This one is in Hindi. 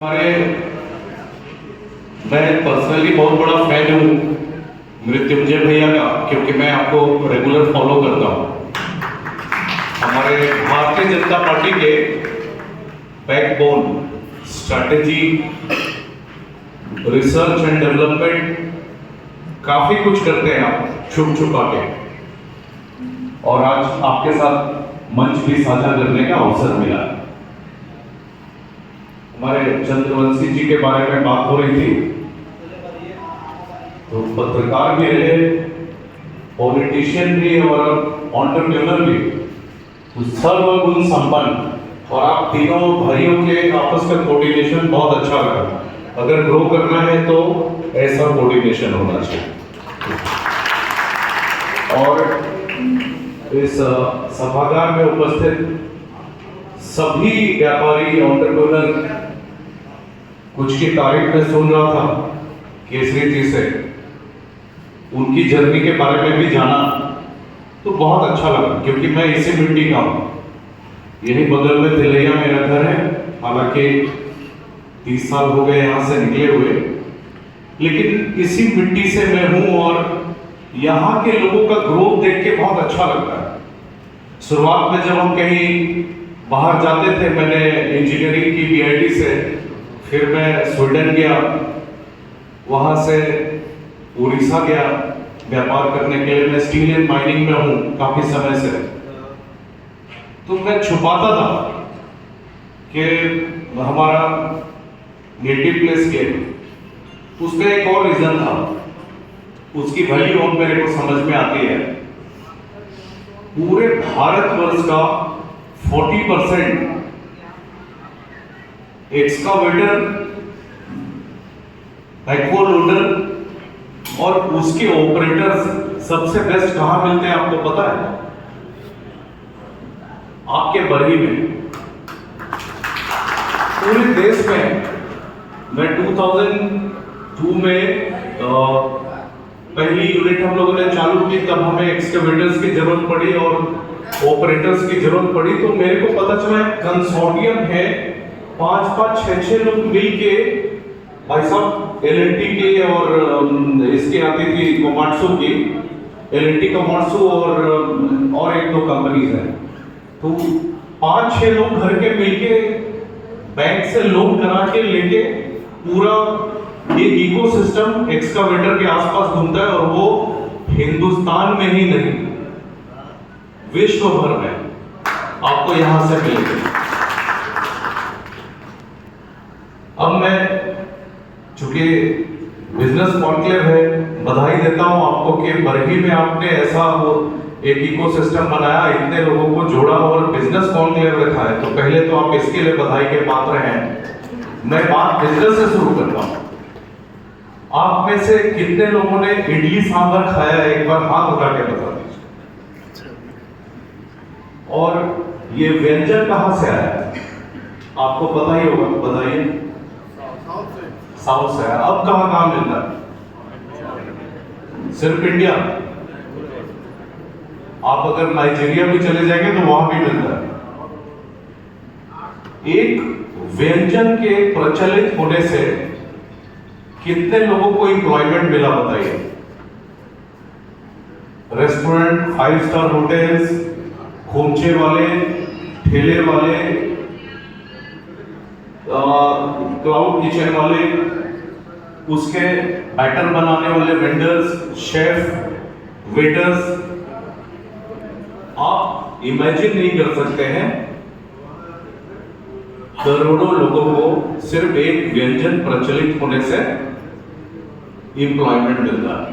हमारे मैं पर्सनली बहुत बड़ा फैन हूँ मृत्युंजय भैया का, क्योंकि मैं आपको रेगुलर फॉलो करता हूँ। हमारे भारतीय जनता पार्टी के backbone strategy, research and development काफी कुछ करते हैं आप छुप छुपा के, और आज आपके साथ मंच भी साझा करने का अवसर मिला। हमारे चंद्रवंशी जी के बारे में बात हो रही थी, तो पत्रकार भी रहे, पॉलिटिशियन भी और एंटरप्रेन्योर भी, तो सर्वगुण संपन्न। और आप तीनों भाइयों के आपस का कोऑर्डिनेशन बहुत अच्छा लगा। अगर ग्रो करना है तो ऐसा कोऑर्डिनेशन होना चाहिए। और इस सभागार में उपस्थित सभी व्यापारी एंटरप्रेन्योर, कुछ की तारीफ में सुन रहा था केसरी जी से, उनकी जर्नी के बारे में भी जाना तो बहुत अच्छा लगा, क्योंकि मैं इसी मिट्टी का हूँ। यही बगल में तिलैया मेरा घर है, हालांकि 30 साल हो गए यहाँ से निकले हुए, लेकिन इसी मिट्टी से मैं हूँ और यहाँ के लोगों का ग्रोथ देख के बहुत अच्छा लगता है। शुरुआत में जब हम कहीं बाहर जाते थे, मैंने इंजीनियरिंग की बीआईटी से, फिर मैं स्वीडन गया, वहां से उड़ीसा गया व्यापार करने के लिए। मैं स्टील एंड माइनिंग में हूं काफी समय से, तो मैं छुपाता था कि हमारा नेटिव प्लेस के, उसका एक और रीजन था, उसकी वैल्यू अब मेरे को समझ में आती है। पूरे भारतवर्ष का 40% एक्सकावेटर, बैकहो लोडर और उसके ऑपरेटर्स सबसे बेस्ट कहां मिलते हैं आपको पता है? आपके बरही में। पूरे देश में मैं 2002 में पहली यूनिट हम लोगों ने चालू की, तब हमें एक्सकावेटर्स की जरूरत पड़ी और ऑपरेटर्स की जरूरत पड़ी। तो मेरे को पता चला कंसोर्टियम है, 5-5, 6-6 लोग मिलके, भाई साहब एलएनटी के और इसके आती थी कोमात्सु की, एलएनटी कोमात्सु और एक दो कंपनीज हैं, तो 5-6 लोग घर के मिलके बैंक से लोन करा के लेके पूरा एक इकोसिस्टम एक्सकावेटर के आसपास घूमता है। और वो हिंदुस्तान में ही नहीं, विश्व भर में आपको यहां से मिलेगा। अब मैं, चूंकि बिजनेस कॉन्क्लेव है, बधाई देता हूं आपको कि बरही में आपने ऐसा वो एक इकोसिस्टम बनाया, इतने लोगों को जोड़ा और बिजनेस कॉन्क्लेव रखा है, तो पहले तो आप इसके लिए बधाई के पात्र हैं। मैं बात बिजनेस से शुरू करता हूं। आप में से कितने लोगों ने इडली सांभर खाया है? एक बार हाथ उठा के बता दीजिए। और ये व्यंजन कहां से आया आपको पता ही होगा, बताइए। साउथ से आया। अब कहां मिलता है? सिर्फ इंडिया? आप अगर नाइजीरिया भी चले जाएंगे तो वहां भी मिलता है। एक व्यंजन के प्रचलित होने से कितने लोगों को एम्प्लॉयमेंट मिला बताइए? रेस्टोरेंट, 5 स्टार होटल्स, खोमचे वाले, ठेले वाले, क्लाउड किचन वाले, उसके बैटर बनाने वाले वेंडर्स, शेफ, वेटर्स। आप इमेजिन नहीं कर सकते हैं, करोड़ों लोगों को सिर्फ एक व्यंजन प्रचलित होने से एम्प्लॉयमेंट मिलता है।